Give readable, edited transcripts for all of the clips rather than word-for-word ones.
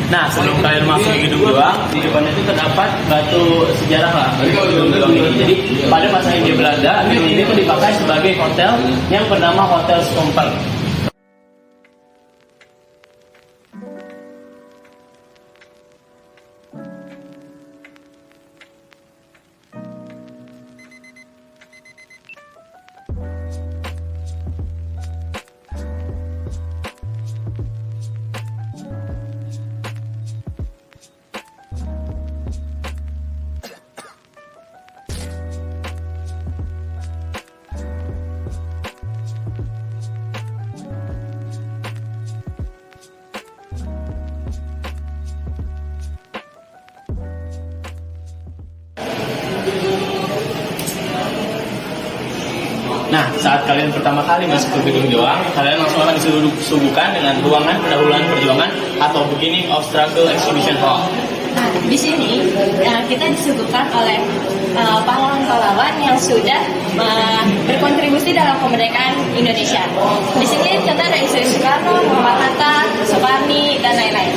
Nah, sebelum kalian masuk ke gedung Juang, di depannya itu terdapat batu sejarah lah. Gedung Juang ini. Jadi pada masa Hindia Belanda, gedung ini tuh dipakai sebagai hotel yang bernama Hotel Stomper. Nah, saat kalian pertama kali masuk ke gedung Juang, kalian langsung akan disuguhkan dengan ruangan pendahuluan perjuangan atau Beginning of Struggle Exhibition Hall. Nah, di sini kita disuguhkan oleh pahlawan-pahlawan yang sudah berkontribusi dalam kemerdekaan Indonesia. Di sini contoh ada Insinyur Soekarno, Muhammad Hatta, Soekarni, dan lain-lain.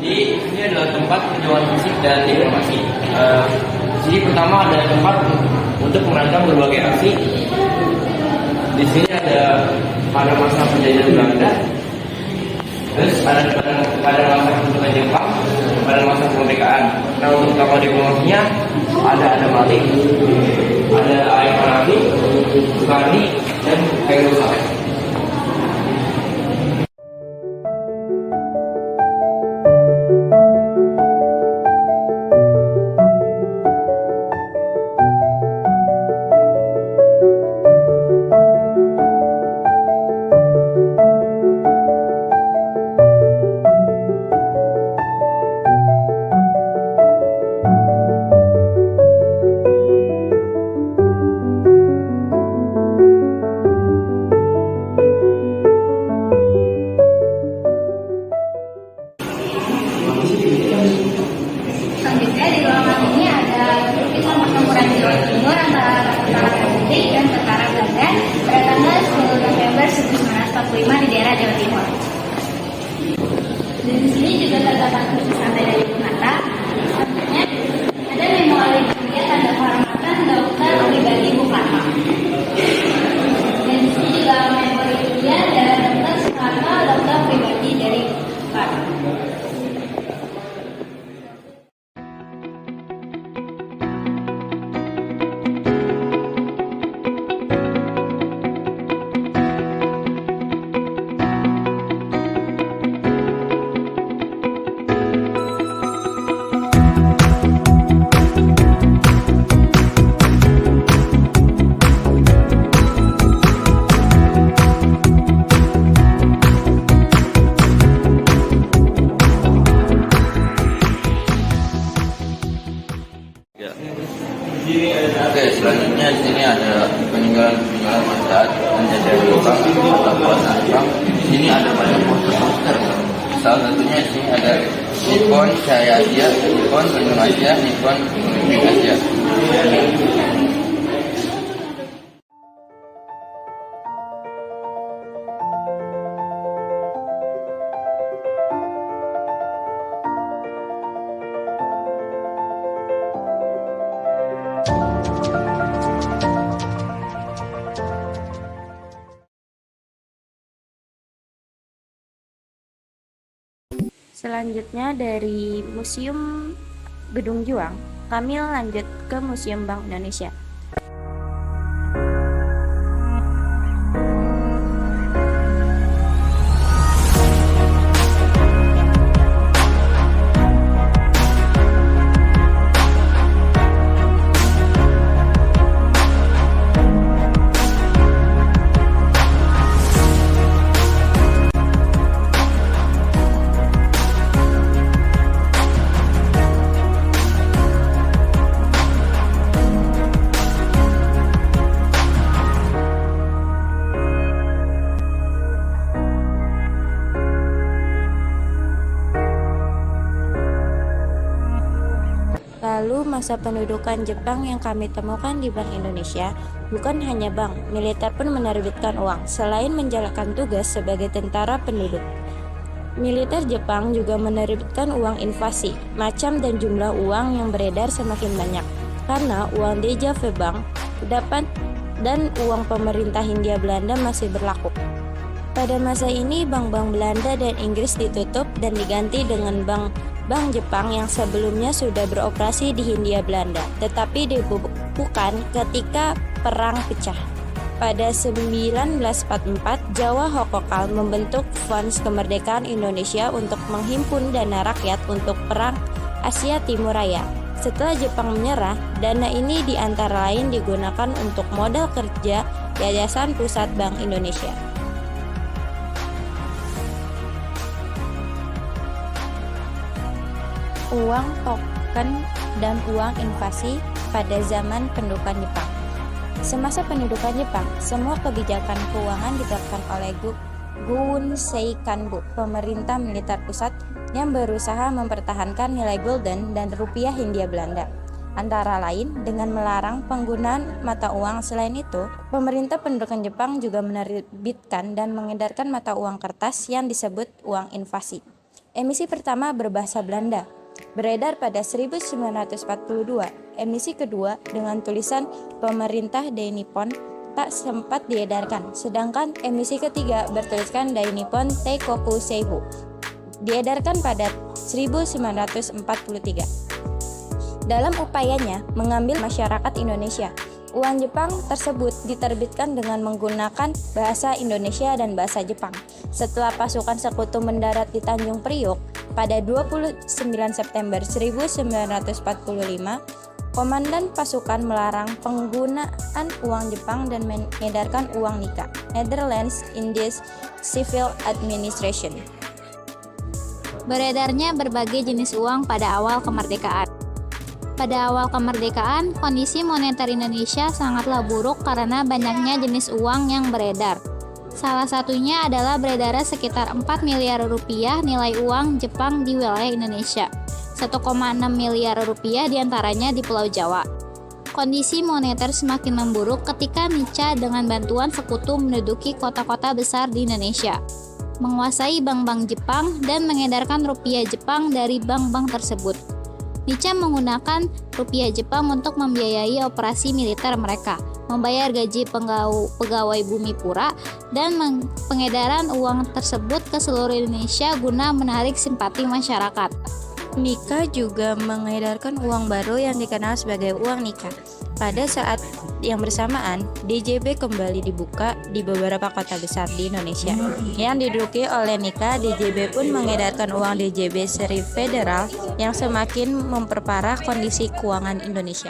Jadi ini adalah tempat perjuangan fisik dan diplomasi. Di sini pertama ada tempat untuk merancang berbagai aksi. Di sini ada pada masa penjajahan Belanda, terus ada pada masa pembentukan Jepang, pada masa kemerdekaan. Nah, untuk tokoh diplomasinya ada Malik, ada Ayah Nabi, Soekarni, dan Hairul Saleh. Selanjutnya di ruangan ini ada lukisan pertempuran di Jawa Timur antara tentara Putih dan tentara Belanda pada tanggal 10 November 1945 di daerah Jawa Timur. Dan di sini juga terdapat kursi santai dari Bung Hatta. Selanjutnya ada memori dunia tanda kehormatan Dr. Pribadi Bung Karno. Dan di sini juga memori dunia dari Dr. Soekarno, Dr. Pribadi dari Bung Karno. Oke, selanjutnya di sini ada peninggalan pada saat penjajahan Jepang atau kuasa Jepang. Di sini ada banyak poster. Salah satunya di sini ada Nippon Jaya Asia, Nippon Pelindung Asia, Nippon Pemimpin Asia. Selanjutnya dari Museum Gedung Juang, kami lanjut ke Museum Bank Indonesia. Lalu masa pendudukan Jepang yang kami temukan di Bank Indonesia, bukan hanya bank, militer pun menerbitkan uang, selain menjalankan tugas sebagai tentara penduduk. Militer Jepang juga menerbitkan uang invasi, macam dan jumlah uang yang beredar semakin banyak, karena uang Dijave Bank dapat dan uang pemerintah Hindia Belanda masih berlaku. Pada masa ini, bank-bank Belanda dan Inggris ditutup dan diganti dengan bank Jepang yang sebelumnya sudah beroperasi di Hindia Belanda, tetapi dibukukan ketika perang pecah. Pada 1944, Jawa Hokokal membentuk Front Kemerdekaan Indonesia untuk menghimpun dana rakyat untuk Perang Asia Timur Raya. Setelah Jepang menyerah, dana ini diantara lain digunakan untuk modal kerja Yayasan Pusat Bank Indonesia. Uang token dan uang invasi pada zaman pendudukan Jepang. Semasa pendudukan Jepang, semua kebijakan keuangan diterapkan oleh Gunsei Kanbu, pemerintah militer pusat yang berusaha mempertahankan nilai gulden dan rupiah Hindia Belanda. Antara lain, dengan melarang penggunaan mata uang. Selain itu, pemerintah pendudukan Jepang juga menerbitkan dan mengedarkan mata uang kertas yang disebut uang invasi. Emisi pertama berbahasa Belanda beredar pada 1942. Emisi kedua dengan tulisan pemerintah Dai Nippon tak sempat diedarkan, sedangkan emisi ketiga bertuliskan Dai Nippon Teikoku Seibu diedarkan pada 1943. Dalam upayanya mengambil masyarakat Indonesia, uang Jepang tersebut diterbitkan dengan menggunakan bahasa Indonesia dan bahasa Jepang. Setelah pasukan sekutu mendarat di Tanjung Priok pada 29 September 1945, komandan pasukan melarang penggunaan uang Jepang dan mengedarkan uang Nika, Netherlands Indies Civil Administration. Beredarnya berbagai jenis uang pada awal kemerdekaan. Pada awal kemerdekaan, kondisi moneter Indonesia sangatlah buruk karena banyaknya jenis uang yang beredar. Salah satunya adalah beredarnya sekitar 4 miliar rupiah nilai uang Jepang di wilayah Indonesia. 1,6 miliar rupiah diantaranya di Pulau Jawa. Kondisi moneter semakin memburuk ketika Nica dengan bantuan sekutu menduduki kota-kota besar di Indonesia, menguasai bank-bank Jepang dan mengedarkan rupiah Jepang dari bank-bank tersebut. Nica menggunakan rupiah Jepang untuk membiayai operasi militer mereka, membayar gaji pegawai Bumi Pura, dan pengedaran uang tersebut ke seluruh Indonesia guna menarik simpati masyarakat. Nika juga mengedarkan uang baru yang dikenal sebagai uang Nika. Pada saat yang bersamaan, DJB kembali dibuka di beberapa kota besar di Indonesia. Yang diduduki oleh Nika, DJB pun mengedarkan uang DJB seri federal yang semakin memperparah kondisi keuangan Indonesia.